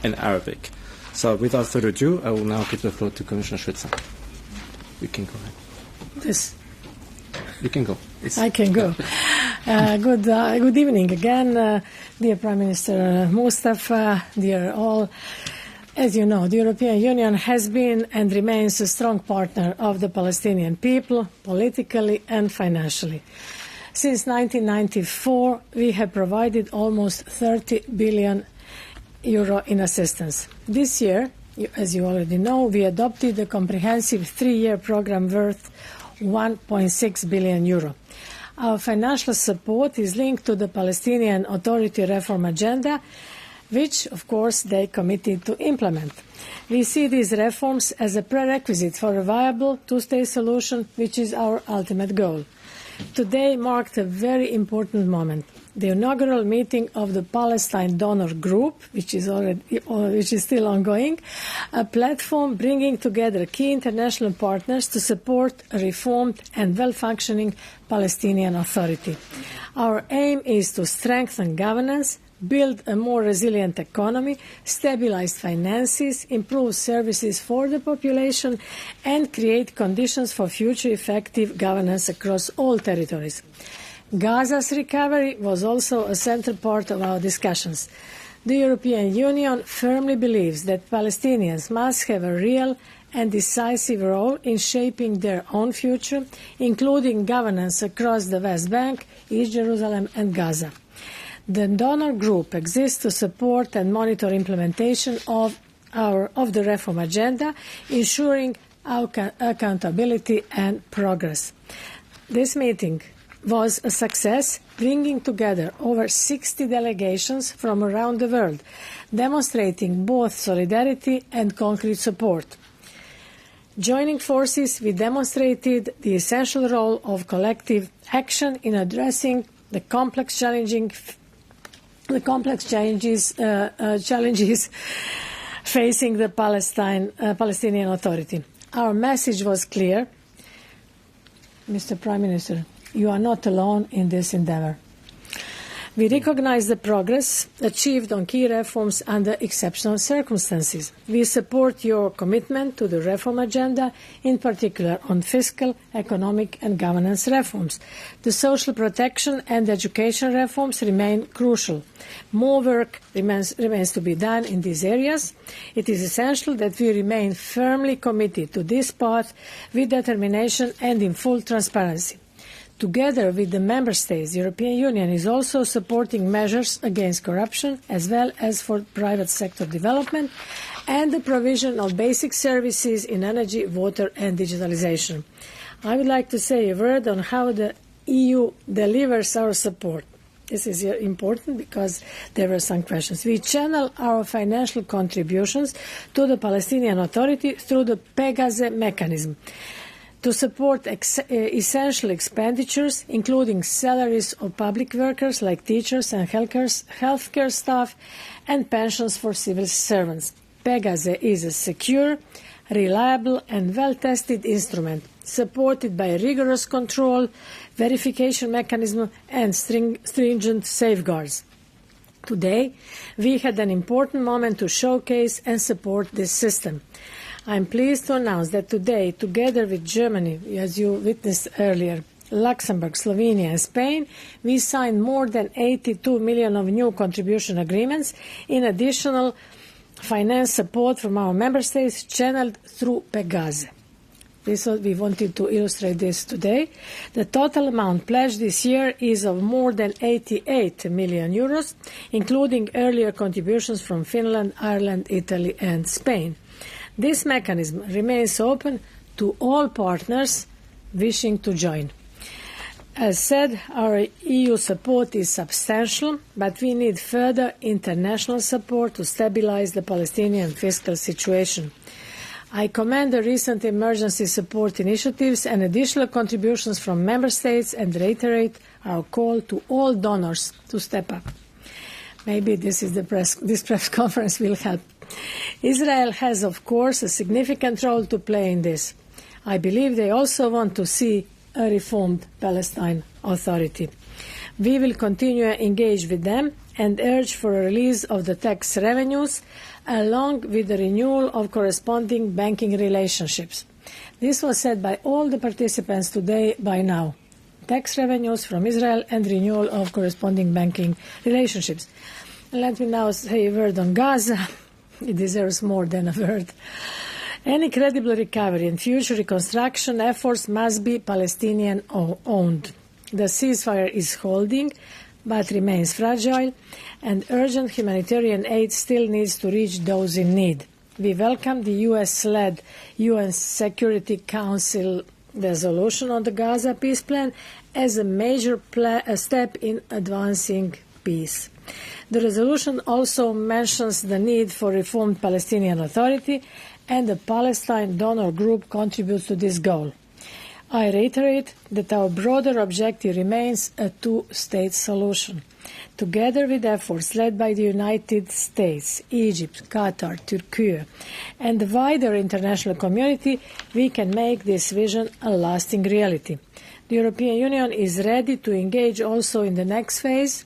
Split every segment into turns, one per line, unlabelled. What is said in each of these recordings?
and Arabic. So without further ado, I will now give the floor to Commissioner Schwitzer. You can go ahead.
Yes.
You can go.
I can go. Good evening again, dear Prime Minister Mustafa, dear all. As you know, the European Union has been and remains a strong partner of the Palestinian people, politically and financially. Since 1994, we have provided almost 30 billion euro in assistance. This year, as you already know, we adopted a comprehensive 3-year program worth 1.6 billion euro. Our financial support is linked to the Palestinian Authority reform agenda, which, of course, they committed to implement. We see these reforms as a prerequisite for a viable two-state solution, which is our ultimate goal. Today marked a very important moment. The inaugural meeting of the Palestine Donor Group, which is still ongoing, a platform bringing together key international partners to support a reformed and well-functioning Palestinian Authority. Our aim is to strengthen governance, build a more resilient economy, stabilize finances, improve services for the population, and create conditions for future effective governance across all territories. Gaza's recovery was also a central part of our discussions. The European Union firmly believes that Palestinians must have a real and decisive role in shaping their own future, including governance across the West Bank, East Jerusalem, and Gaza. The donor group exists to support and monitor implementation of the reform agenda, ensuring accountability and progress. This meeting was a success, bringing together over 60 delegations from around the world, demonstrating both solidarity and concrete support. Joining forces, we demonstrated the essential role of collective action in addressing the complex challenges facing the Palestinian Authority. Our message was clear. Mr. Prime Minister, you are not alone in this endeavour. We recognize the progress achieved on key reforms under exceptional circumstances. We support your commitment to the reform agenda, in particular on fiscal, economic and governance reforms. The social protection and education reforms remain crucial. More work remains to be done in these areas. It is essential that we remain firmly committed to this path with determination and in full transparency. Together with the Member States, the European Union is also supporting measures against corruption as well as for private sector development and the provision of basic services in energy, water and digitalisation. I would like to say a word on how the EU delivers our support. This is important because there were some questions. We channel our financial contributions to the Palestinian Authority through the Pegasus mechanism to support essential expenditures, including salaries of public workers like teachers and healthcare staff, and pensions for civil servants. Pegasus is a secure, reliable and well-tested instrument, supported by a rigorous control, verification mechanism and stringent safeguards. Today, we had an important moment to showcase and support this system. I am pleased to announce that today, together with Germany, as you witnessed earlier, Luxembourg, Slovenia and Spain, we signed more than 82 million of new contribution agreements in additional finance support from our member states channeled through Pegasus. We wanted to illustrate this today. The total amount pledged this year is of more than 88 million euros, including earlier contributions from Finland, Ireland, Italy and Spain. This mechanism remains open to all partners wishing to join. As said, our EU support is substantial, but we need further international support to stabilize the Palestinian fiscal situation. I commend the recent emergency support initiatives and additional contributions from member states and reiterate our call to all donors to step up. Maybe this press conference will help. Israel has, of course, a significant role to play in this. I believe they also want to see a reformed Palestine Authority. We will continue to engage with them and urge for a release of the tax revenues, along with the renewal of corresponding banking relationships. This was said by all the participants today by now. Tax revenues from Israel and renewal of corresponding banking relationships. Let me now say a word on Gaza. It deserves more than a word. Any credible recovery and future reconstruction efforts must be Palestinian-owned. The ceasefire is holding, but remains fragile, and urgent humanitarian aid still needs to reach those in need. We welcome the US-led UN Security Council resolution on the Gaza peace plan as a major step in advancing peace. The resolution also mentions the need for reformed Palestinian Authority, and the Palestine donor group contributes to this goal. I reiterate that our broader objective remains a two-state solution. Together with efforts led by the United States, Egypt, Qatar, Turkey, and the wider international community, we can make this vision a lasting reality. The European Union is ready to engage also in the next phase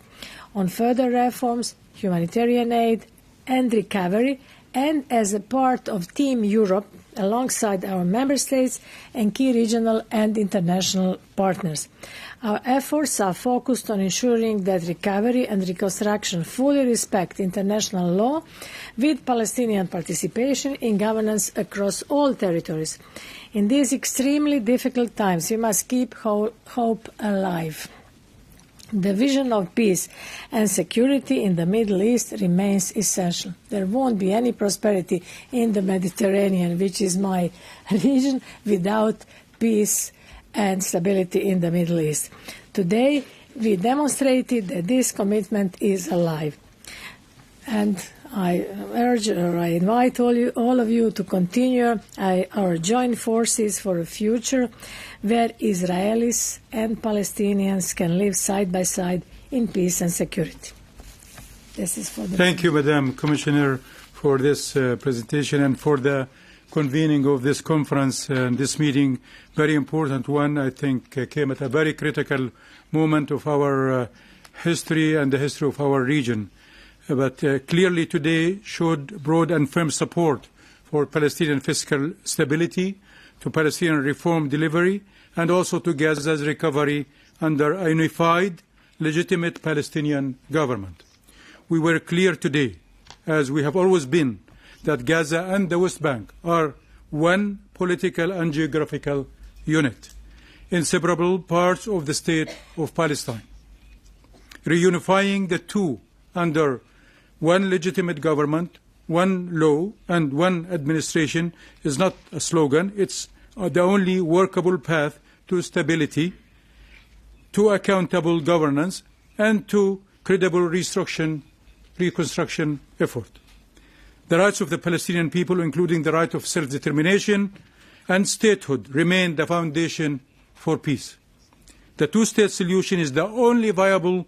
on further reforms, humanitarian aid, and recovery, and as a part of Team Europe, alongside our member states and key regional and international partners. Our efforts are focused on ensuring that recovery and reconstruction fully respect international law, with Palestinian participation in governance across all territories. In these extremely difficult times, we must keep hope alive. The vision of peace and security in the Middle East remains essential. There won't be any prosperity in the Mediterranean, which is my region, without peace and stability in the Middle East. Today, we demonstrated that this commitment is alive. And I urge or I invite all of you to continue our joint forces for a future where Israelis and Palestinians can live side by side in peace and security. This is for the
Thank you, Madam Commissioner, for this presentation and for the convening of this conference and this meeting. Very important one, I think, came at a very critical moment of our history and the history of our region. But clearly today showed broad and firm support for Palestinian fiscal stability, to Palestinian reform delivery, and also to Gaza's recovery under a unified, legitimate Palestinian government. We were clear today, as we have always been, that Gaza and the West Bank are one political and geographical unit, inseparable parts of the state of Palestine. Reunifying the two under one legitimate government, one law, and one administration is not a slogan. It's the only workable path to stability, to accountable governance, and to credible reconstruction effort. The rights of the Palestinian people, including the right of self-determination and statehood, remain the foundation for peace. The two-state solution is the only viable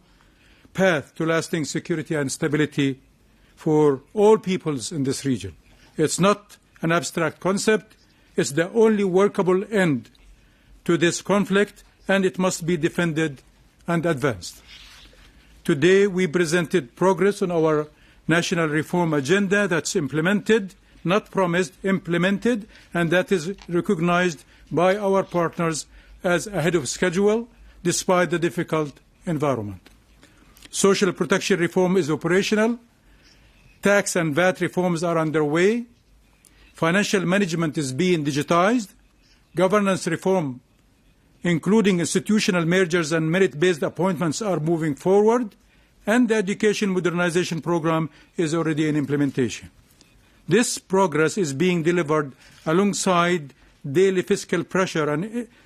path to lasting security and stability for all peoples in this region. It's not an abstract concept. It's the only workable end to this conflict, and it must be defended and advanced. Today, we presented progress on our national reform agenda that's implemented, not promised, implemented, and that is recognized by our partners as ahead of schedule, despite the difficult environment. Social protection reform is operational. Tax and VAT reforms are underway. Financial management is being digitized. Governance reform, including institutional mergers and merit-based appointments, are moving forward. And the education modernization program is already in implementation. This progress is being delivered alongside daily fiscal pressure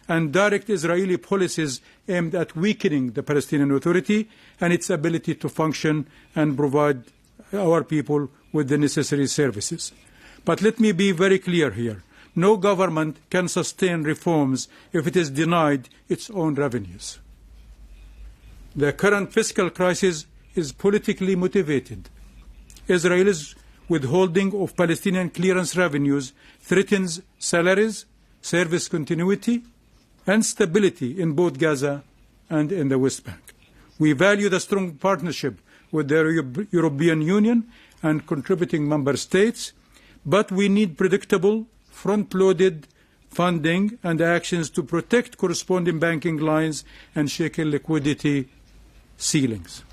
and direct Israeli policies aimed at weakening the Palestinian Authority and its ability to function and provide our people with the necessary services. But let me be very clear here. No government can sustain reforms if it is denied its own revenues. The current fiscal crisis is politically motivated. Israel's withholding of Palestinian clearance revenues threatens salaries, service continuity, and stability in both Gaza and in the West Bank. We value the strong partnership with the European Union and contributing member states, but we need predictable, front-loaded funding and actions to protect corresponding banking lines and shackle liquidity ceilings.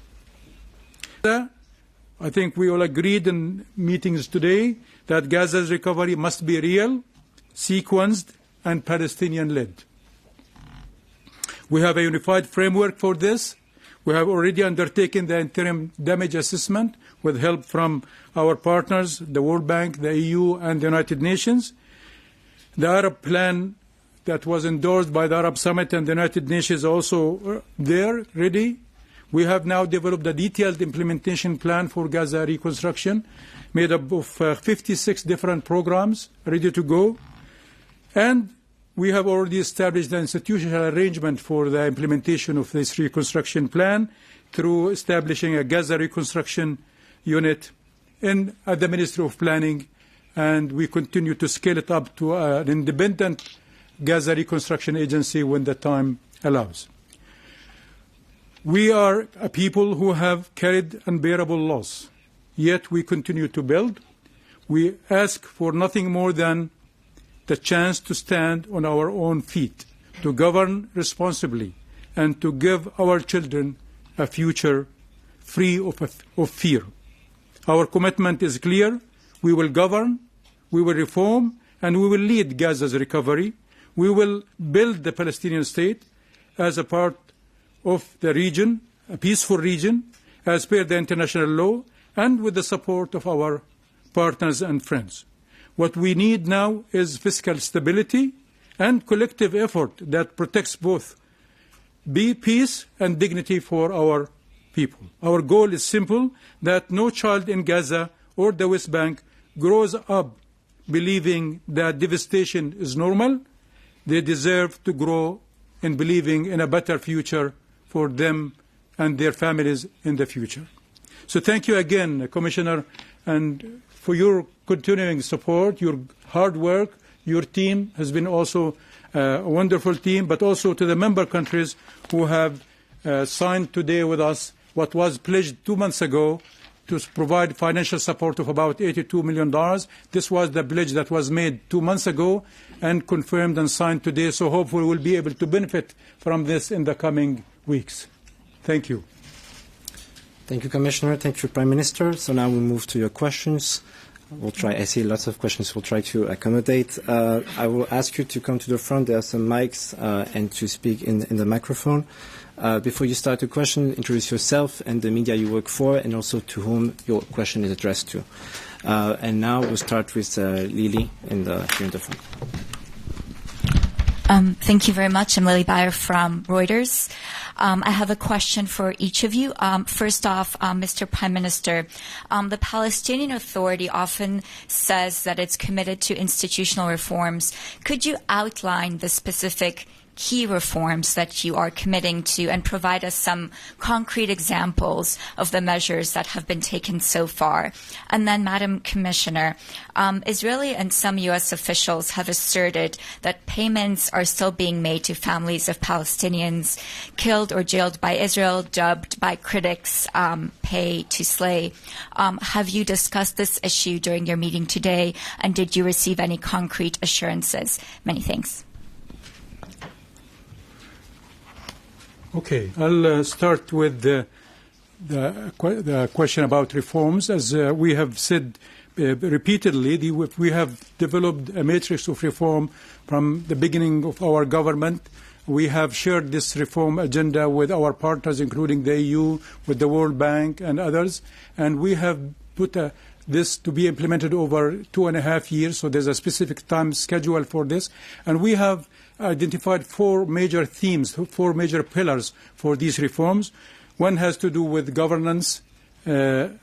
I think we all agreed in meetings today that Gaza's recovery must be real, sequenced, and Palestinian-led. We have a unified framework for this. We have already undertaken the interim damage assessment with help from our partners, the World Bank, the EU, and the United Nations. The Arab plan that was endorsed by the Arab Summit and the United Nations also there, ready. We have now developed a detailed implementation plan for Gaza reconstruction made up of 56 different programs ready to go. And we have already established the institutional arrangement for the implementation of this reconstruction plan through establishing a Gaza reconstruction unit at the Ministry of Planning, and we continue to scale it up to an independent Gaza reconstruction agency when the time allows. We are a people who have carried unbearable loss, yet we continue to build. We ask for nothing more than the chance to stand on our own feet, to govern responsibly, and to give our children a future free of fear. Our commitment is clear. We will govern, we will reform, and we will lead Gaza's recovery. We will build the Palestinian state as a part of the region, a peaceful region, as per the international law, and with the support of our partners and friends. What we need now is fiscal stability and collective effort that protects both peace and dignity for our people. Our goal is simple, that no child in Gaza or the West Bank grows up believing that devastation is normal. They deserve to grow in believing in a better future for them and their families in the future. So thank you again, Commissioner, and for your continuing support, your hard work. Your team has been also a wonderful team, but also to the member countries who have signed today with us what was pledged 2 months ago to provide financial support of about $82 million. This was the pledge that was made 2 months ago and confirmed and signed today, so hopefully we'll be able to benefit from this in the coming weeks. Thank you.
Thank you, Commissioner. Thank you, Prime Minister. So now we move to your questions. We'll try, I see lots of questions, we'll try to accommodate. I will ask you to come to the front, there are some mics, and to speak in the microphone. Before you start the question, introduce yourself and the media you work for, and also to whom your question is addressed to. And now we'll start with Lily here in the front.
Thank you very much. I'm Lily Bayer from Reuters. I have a question for each of you. First off, Mr. Prime Minister, the Palestinian Authority often says that it's committed to institutional reforms. Could you outline the specific key reforms that you are committing to and provide us some concrete examples of the measures that have been taken so far? And then, Madam Commissioner, Israeli and some U.S. officials have asserted that payments are still being made to families of Palestinians killed or jailed by Israel, dubbed by critics pay to slay. Have you discussed this issue during your meeting today, and did you receive any concrete assurances? Many thanks.
Okay, I'll start with the question about reforms. As we have said repeatedly, we have developed a matrix of reform from the beginning of our government. We have shared this reform agenda with our partners, including the EU, with the World Bank and others, and we have put this to be implemented over 2.5 years, so there's a specific time schedule for this, and we have identified 4 major themes, 4 major pillars for these reforms. One has to do with governance, and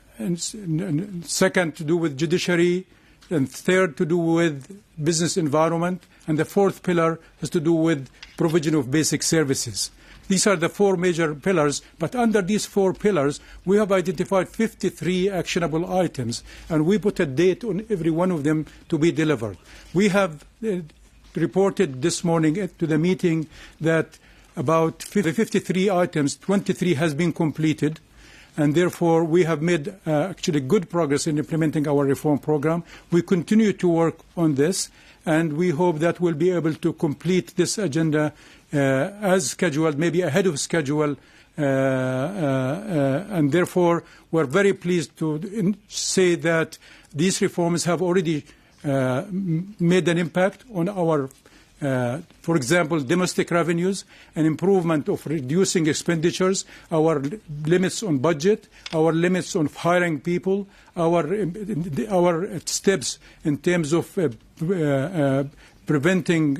second to do with judiciary, and third to do with business environment, and the 4th pillar has to do with provision of basic services. These are the 4 major pillars, but under these 4 pillars, we have identified 53 actionable items, and we put a date on every one of them to be delivered. We have reported this morning to the meeting that about 53 items, 23 has been completed, and therefore we have made actually good progress in implementing our reform program. We continue to work on this, and we hope that we'll be able to complete this agenda as scheduled, maybe ahead of schedule, and therefore we're very pleased to say that these reforms have already made an impact on our, for example, domestic revenues, an improvement of reducing expenditures, our limits on budget, our limits on hiring people, our steps in terms of preventing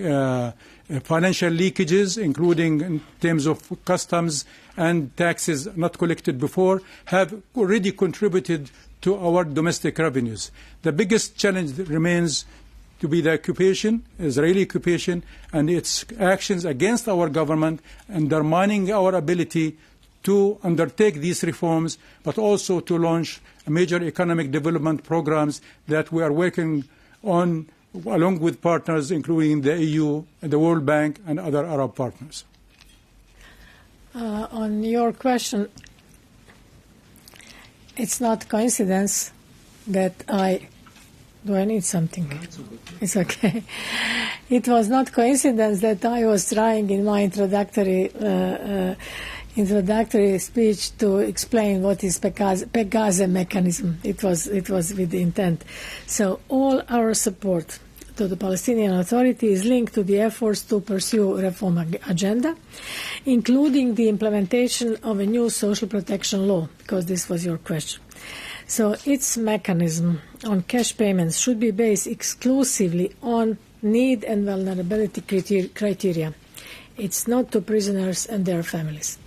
financial leakages, including in terms of customs and taxes not collected before, have already contributed to our domestic revenues. The biggest challenge remains to be the occupation, Israeli occupation, and its actions against our government, undermining our ability to undertake these reforms, but also to launch major economic development programs that we are working on along with partners, including the EU, the World Bank, and other Arab partners.
On your question, it's not coincidence that do I need something? No, it's okay. It was not coincidence that I was trying in my introductory speech to explain what is Pegase mechanism. It was with the intent. So all our support to the Palestinian Authority is linked to the efforts to pursue reform agenda, including the implementation of a new social protection law, because this was your question. So its mechanism on cash payments should be based exclusively on need and vulnerability criteria. It's not to prisoners and their families.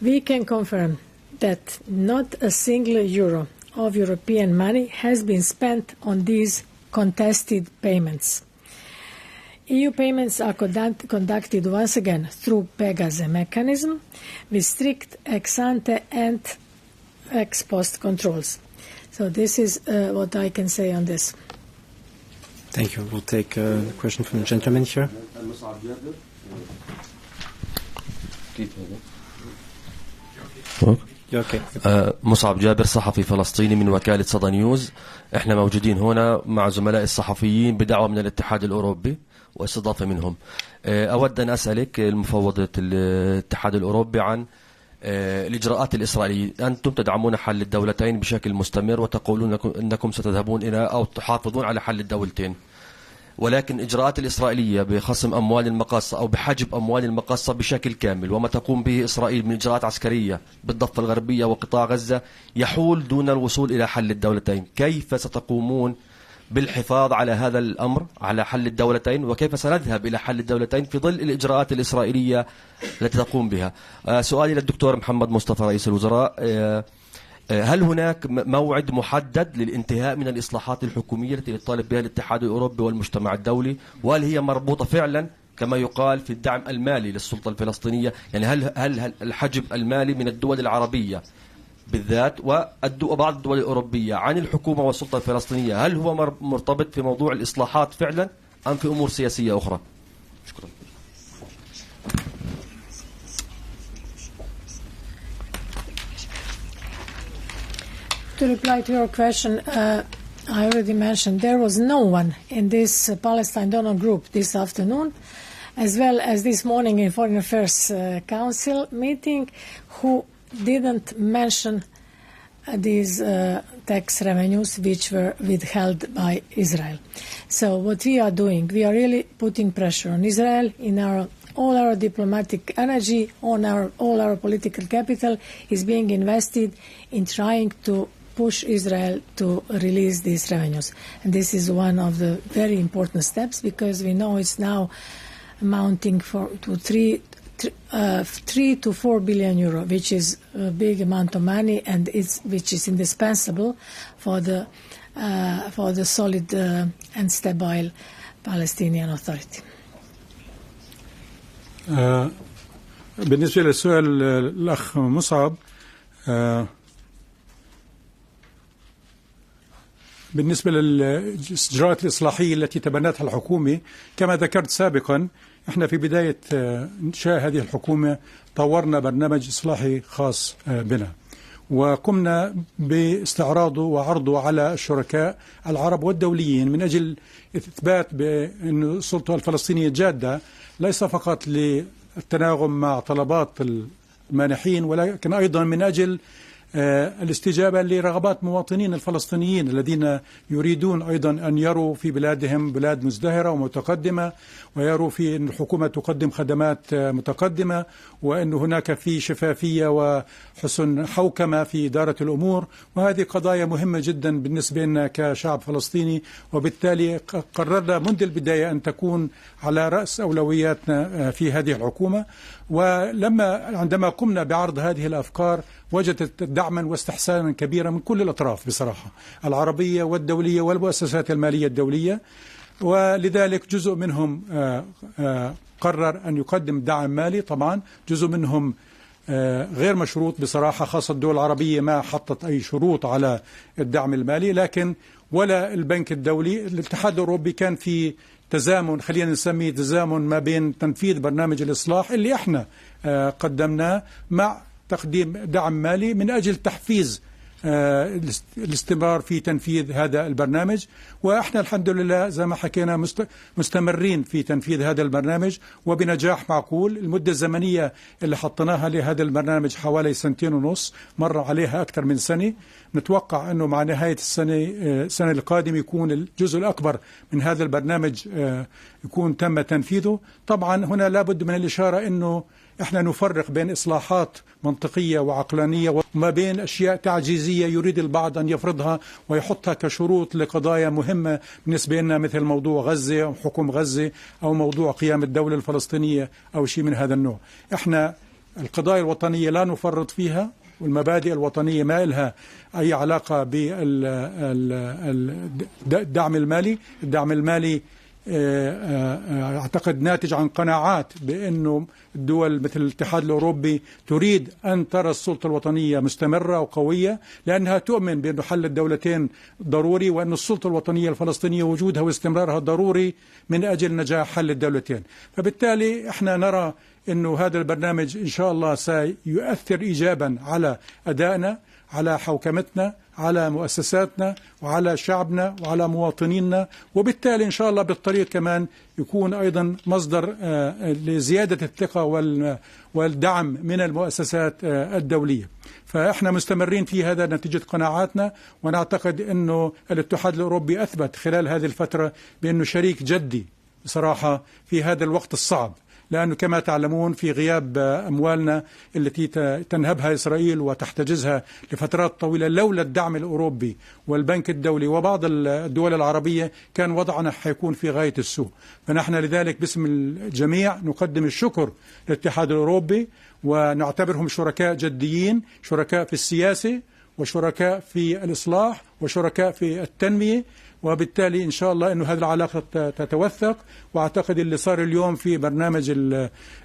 We can confirm that not a single euro of European money has been spent on these contested payments. EU payments are conducted once again through Pegase mechanism with strict ex-ante and ex-post controls. So this is what I can say on this.
Thank you. We'll take a question from the gentleman here.
مصعب جابر صحفي فلسطيني من وكالة صدى نيوز. احنا موجودين هنا مع زملاء الصحفيين بدعوة من الاتحاد الأوروبي واستضافة منهم. أود أن أسألك المفوضة الاتحاد الأوروبي عن الإجراءات الإسرائيلية. أنتم تدعمون حل الدولتين بشكل مستمر وتقولون أنكم ستذهبون إلى أو تحافظون على حل الدولتين، ولكن الإجراءات الإسرائيلية بخصم أموال المقاصة أو بحجب أموال المقاصة بشكل كامل وما تقوم به إسرائيل من إجراءات عسكرية بالضفة الغربية وقطاع غزة يحول دون الوصول إلى حل الدولتين. كيف ستقومون بالحفاظ على هذا الأمر، على حل الدولتين، وكيف سنذهب إلى حل الدولتين في ظل الإجراءات الإسرائيلية التي تقوم بها؟ سؤالي للدكتور محمد مصطفى رئيس الوزراء، هل هناك موعد محدد للانتهاء من الإصلاحات الحكومية التي يطالب بها الاتحاد الأوروبي والمجتمع الدولي، وهل هي مربوطة فعلا كما يقال في الدعم المالي للسلطة الفلسطينية؟ يعني هل الحجب المالي من الدول العربية بالذات وبعض الدول الأوروبية عن الحكومة والسلطة الفلسطينية هل هو مرتبط في موضوع الإصلاحات فعلا أم في أمور سياسية أخرى؟ شكرا.
To reply to your question, I already mentioned there was no one in this Palestine donor group this afternoon, as well as this morning in Foreign Affairs Council meeting, who didn't mention these tax revenues which were withheld by Israel. So what we are doing, we are really putting pressure on Israel in all our diplomatic energy, all our political capital is being invested in trying to push Israel to release these revenues. And this is one of the very important steps because we know it's now amounting to 3 to 4 billion euro, which is a big amount of money, and which is indispensable for the solid and stable Palestinian Authority.
بالنسبة للسؤال الأخ مصعب، بالنسبة للإجراءات الإصلاحية التي تبنتها الحكومة كما ذكرت سابقا، احنا في بداية إنشاء هذه الحكومة طورنا برنامج إصلاحي خاص بنا، وقمنا باستعراضه وعرضه على الشركاء العرب والدوليين من أجل إثبات بأن السلطة الفلسطينية جادة ليس فقط للتناغم مع طلبات المانحين، ولكن أيضا من أجل الاستجابة لرغبات مواطنين الفلسطينيين الذين يريدون أيضا أن يروا في بلادهم بلاد مزدهرة ومتقدمة، ويروا في أن الحكومة تقدم خدمات متقدمة، وأن هناك في شفافية وحسن حوكمة في إدارة الأمور. وهذه قضايا مهمة جدا بالنسبة لنا كشعب فلسطيني، وبالتالي قررنا منذ البداية أن تكون على رأس أولوياتنا في هذه الحكومة. عندما قمنا بعرض هذه الأفكار وجدت دعما واستحسانا كبيرا من كل الأطراف بصراحة، العربية والدولية والمؤسسات المالية الدولية، ولذلك جزء منهم قرر أن يقدم دعم مالي. طبعا جزء منهم غير مشروط بصراحة، خاصة الدول العربية ما حطت أي شروط على الدعم المالي، لكن ولا البنك الدولي. الاتحاد الأوروبي كان في تزامن، خلينا نسميه تزامن، ما بين تنفيذ برنامج الإصلاح اللي احنا قدمناه مع تقديم دعم مالي من أجل تحفيز الاستمرار في تنفيذ هذا البرنامج. وإحنا الحمد لله زي ما حكينا مستمرين في تنفيذ هذا البرنامج وبنجاح معقول. المدة الزمنية اللي حطيناها لهذا البرنامج حوالي 2.5 سنين، مر عليها أكثر من سنة. نتوقع أنه مع نهاية السنة القادمة يكون الجزء الأكبر من هذا البرنامج يكون تم تنفيذه. طبعا هنا لابد من الإشارة أنه احنا نفرق بين إصلاحات منطقية وعقلانية وما بين أشياء تعجيزية يريد البعض أن يفرضها ويحطها كشروط لقضايا مهمة بالنسبة لنا، مثل موضوع غزة أو حكم غزة أو موضوع قيام الدولة الفلسطينية أو شيء من هذا النوع. احنا القضايا الوطنية لا نفرط فيها، والمبادئ الوطنية ما لها أي علاقة بالدعم المالي. الدعم المالي أعتقد ناتج عن قناعات بأنه الدول مثل الاتحاد الأوروبي تريد أن ترى السلطة الوطنية مستمرة وقوية، لأنها تؤمن بأن حل الدولتين ضروري، وأن السلطة الوطنية الفلسطينية وجودها واستمرارها ضروري من أجل نجاح حل الدولتين. فبالتالي احنا نرى أنه هذا البرنامج إن شاء الله سيؤثر إيجابا على أدائنا، على حوكمتنا، على مؤسساتنا، وعلى شعبنا، وعلى مواطنينا، وبالتالي إن شاء الله بالطريق كمان يكون أيضا مصدر لزيادة الثقة والدعم من المؤسسات الدولية. فإحنا مستمرين في هذا نتيجة قناعاتنا، ونعتقد أنه الاتحاد الأوروبي أثبت خلال هذه الفترة بأنه شريك جدي بصراحة في هذا الوقت الصعب، لأنه كما تعلمون في غياب أموالنا التي تنهبها إسرائيل وتحتجزها لفترات طويلة، لولا الدعم الأوروبي والبنك الدولي وبعض الدول العربية كان وضعنا حيكون في غاية السوء. فنحن لذلك باسم الجميع نقدم الشكر للاتحاد الأوروبي، ونعتبرهم شركاء جديين، شركاء في السياسة وشركاء في الإصلاح وشركاء في التنمية. وبالتالي إن شاء الله أنه هذه العلاقة تتوثق. وأعتقد اللي صار اليوم في برنامج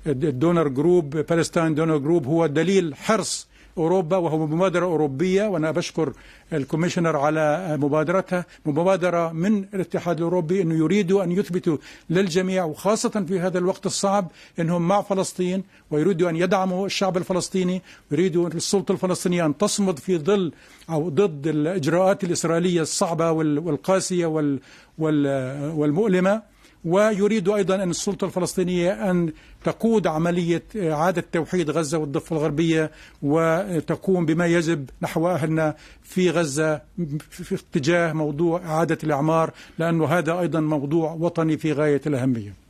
الدونر جروب، بالستاين دونر جروب، هو دليل حرص أوروبا، وهو مبادرة أوروبية، وأنا بشكر الكوميشنر على مبادرتها، مبادرة من الاتحاد الأوروبي أنه يريدوا أن يثبتوا للجميع، وخاصة في هذا الوقت الصعب، أنهم مع فلسطين ويريدوا أن يدعموا الشعب الفلسطيني، يريدوا السلطة الفلسطينية أن تصمد في ظل أو ضد الإجراءات الإسرائيلية الصعبة والقاسية والمؤلمة، ويريد أيضا أن السلطة الفلسطينية أن تقود عملية إعادة توحيد غزة والضفة الغربية، وتقوم بما يجب نحو أهلنا في غزة في اتجاه موضوع إعادة الإعمار، لأنه هذا أيضا موضوع وطني في غاية الأهمية.